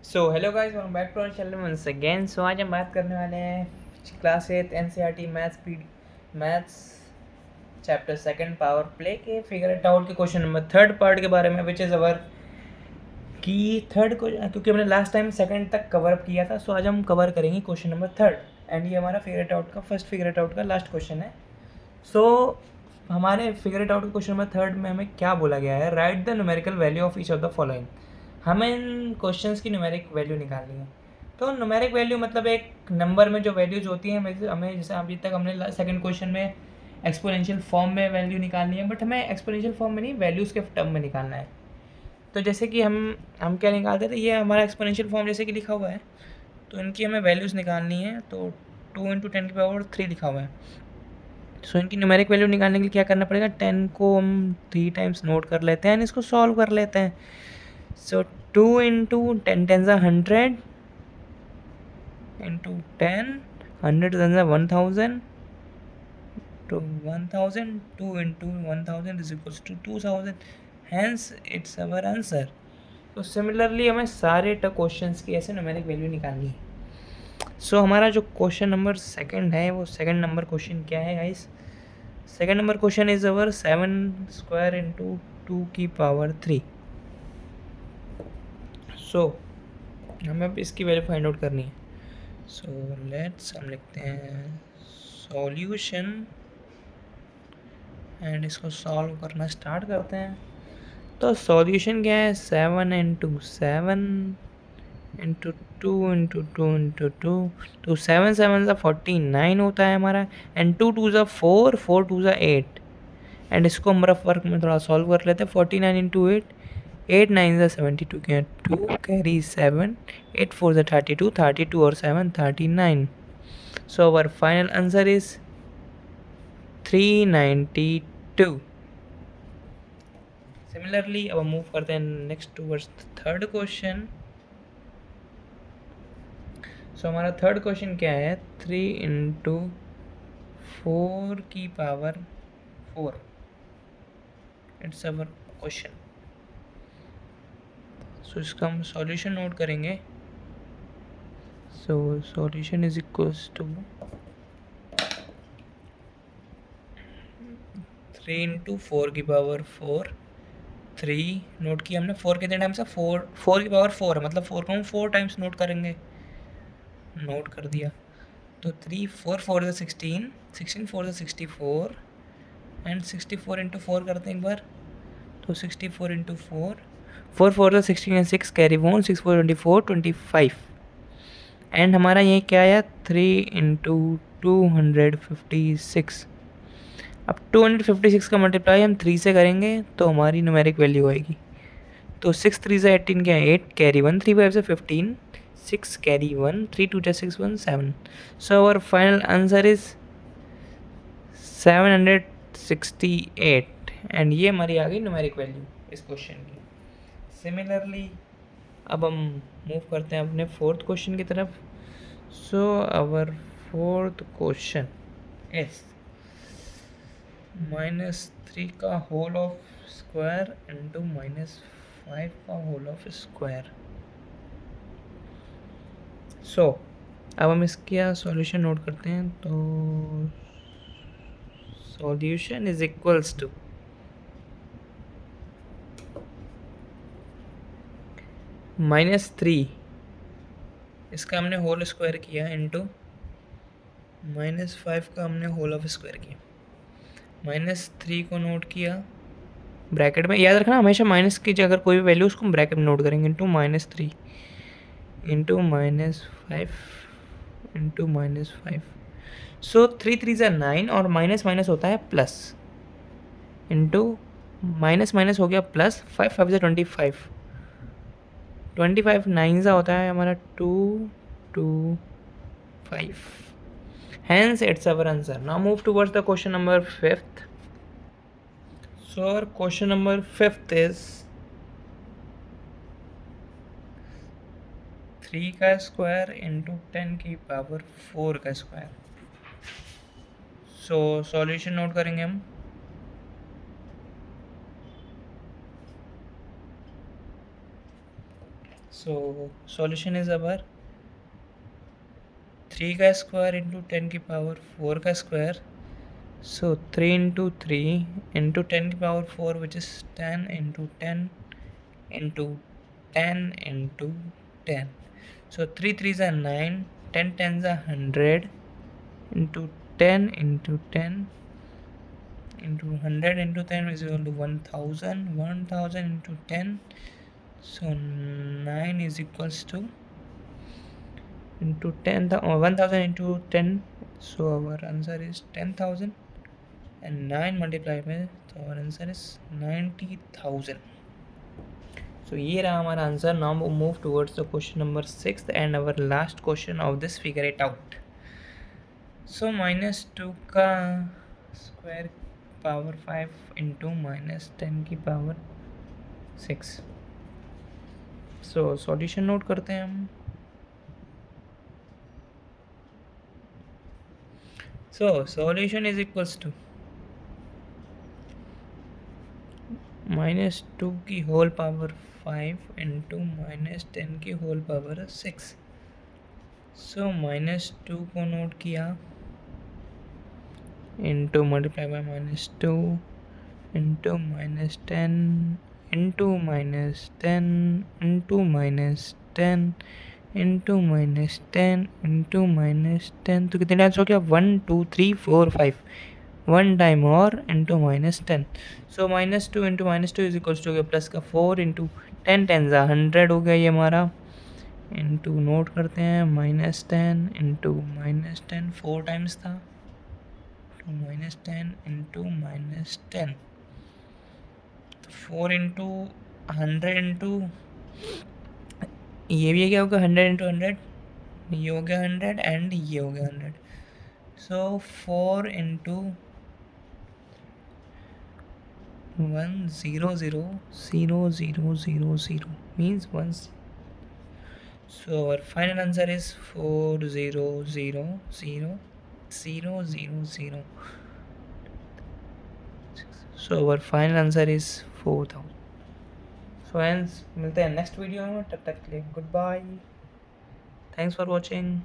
So hello guys, welcome back to our channel once again. So आज हम बात करने वाले हैं class 8 NCERT maths chapter second power play के फिगर इट आउट के क्वेश्चन नंबर थर्ड पार्ट के बारे में, विच इज़ अवर की थर्ड को, क्योंकि हमने लास्ट टाइम सेकंड तक कवर अप किया था। सो आज हम कवर करेंगे क्वेश्चन नंबर थर्ड एंड ये हमारा फिगर इट आउट का फर्स्ट फिगर इट आउट का लास्ट क्वेश्चन है। सो हमारे फिगर इट आउट के क्वेश्चन नंबर थर्ड में हमें क्या बोला गया है, right the numerical value of each of the following. हमें इन क्वेश्चंस की न्यूमेरिक वैल्यू निकालनी है। तो न्यूमेरिक वैल्यू मतलब एक नंबर में जो वैल्यूज होती हैं, हमें जैसे अभी तक हमने सेकंड क्वेश्चन में एक्सपोनेंशियल फॉर्म में वैल्यू निकालनी है, बट हमें एक्सपोनेंशियल फॉर्म में नहीं, वैल्यूज़ के टर्म में निकालना है। तो जैसे कि हम क्या निकालते थे, ये हमारा एक्सपोनेंशियल फॉर्म जैसे कि लिखा हुआ है, तो इनकी हमें वैल्यूज़ निकालनी है। तो 2 × 10⁻³ लिखा हुआ है। सो इनकी न्यूमेरिक वैल्यू निकालने के लिए क्या करना पड़ेगा, 10 को हम 3 टाइम्स नोट कर लेते हैं एंड इसको सॉल्व कर लेते हैं। सो 2 × 10 10 100 into 10, 100 10 1000 to 1000, 2 into 1000 is equals to 2000, hence it's our answer. तो सिमिलरली हमें सारे क्वेश्चंस की ऐसे न्यूमेरिक वैल्यू निकालनी है। सो हमारा जो क्वेश्चन नंबर सेकंड है, वो सेकंड नंबर क्वेश्चन क्या है guys? Second number question is our 7² into 2⁻³ सो हमें अब इसकी वैल्यू फाइंड आउट करनी है। सो लेट्स हम लिखते हैं सॉल्यूशन एंड इसको सॉल्व करना स्टार्ट करते हैं। तो सॉल्यूशन क्या है, 7 × 7 × 2 × 2 × 2, तो 7 7 सा 49 होता है हमारा, एंड 2 2 सा 4, 4 2 सा 8, एंड इसको हम रफ वर्क में थोड़ा सॉल्व कर लेते हैं। 49 × 8, 8 9 सा 72 के 2 कैरी 7, 8 4 सा 32, 32 और 7 39। So our final answer is 392। Similarly अब हम मूव करते हैं next towards third question. So हमारा थर्ड क्वेश्चन क्या है, 3 × 4⁴ इट्स अवर क्वेश्चन। सो इसका हम सॉल्यूशन नोट करेंगे। So solution is equals to 3 × 4⁴ 3 note किया हमने। 4 कितने टाइम्स है, 4 है, मतलब 4 को हम 4 टाइम्स नोट करेंगे। नोट कर दिया। तो 3 4 4 × 16, 16 4 × 64 एंड 64 × 4 करते हैं एक बार। तो 64 × 4, 4 4 16 एंड 6 कैरी 1, 6 4 24 25, एंड हमारा ये क्या आया, 3 × 256। अब 256 का मल्टीप्लाई हम 3 से करेंगे तो हमारी न्यूमेरिक वैल्यू आएगी। तो 6 3 से 18 क्या है, 8 कैरी 1, 3 5 से 15, 6 carry 1, 3 2 6 1 7। So our final answer is 768 and ये हमारी आ गई न्यूमेरिक वैल्यू इस क्वेश्चन की। सिमिलरली अब हम मूव करते हैं अपने फोर्थ क्वेश्चन की तरफ। So our fourth question is -3 का होल ऑफ स्क्वायर इंटू -5 का होल ऑफ स्क्वायर। सो अब हम इसका सॉल्यूशन नोट करते हैं। तो सॉल्यूशन इज इक्वल्स टू -3, इसका हमने होल स्क्वायर किया, इंटू -5 का हमने होल ऑफ स्क्वायर किया। -3 को नोट किया ब्रैकेट में, याद रखना हमेशा माइनस की अगर कोई भी वैल्यू उसको हम ब्रैकेट में नोट करेंगे, इंटू -3 इंटू -5 इंटू -5। सो 3 3 ज़ा 9 और माइनस माइनस होता है प्लस, इंटू माइनस माइनस हो गया प्लस, 5 5 ज़ा 25, 25 9 ज़ा होता है हमारा 2 2 5, hence it's our answer. Now move towards the question number 5th. So our question number 5th is 3 का स्क्वायर इंटू 10⁴ का स्क्वायर। सो सॉल्यूशन नोट करेंगे हम। So solution is our 3 का स्क्वायर इंटू 10 की पावर 4 का स्क्वायर. So 3 into 3 into 10 की power 4, which is 10 into 10 into 10 into 10. So 3 3s are 9, 10 10s are 100 into 10 into 10 into 100 into 10 is equal to 1000. 1000 into 10. So 9 is equals to into 10, 1000 into 10. So our answer is 10,000. And 9 multiplied by, so our answer is 90,000. So here our answer. Now we move towards the question number 6 and our last question of this, figure it out. So minus 2 का square power 5 into minus 10 की power 6. So solution note करते हैं हम. So solution is equals to minus 2 की whole power 5 into minus 10 की whole power 6. सो minus 2 को note किया into multiply by minus 2 into minus 10 into minus 10 into minus 10 into minus 10 into minus 10. तो कितने times हो गया? 1 2 3 4 5. 1 टाइम और into minus 10. So minus 2 into minus 2 is equals to हो गया प्लस का 4 इंटू 10 10 100 हो गया ये हमारा. इंटू नोट करते हैं माइनस 10 इंटू माइनस 10 4 टाइम्स था, तो minus 10 into minus 10. 4 into 100 into ये भी क्या होगा 100 इंटू 100, ये हो गया 100 एंड ये हो गया 100. सो 4 into 1 0 0 0 0 0 0 means 1. So our final answer is 4 0 0 0 0 0 0. So our final answer is 4000. So hence मिलते हैं नेक्स्ट वीडियो में, तब तक के लिए goodbye. Thanks for watching.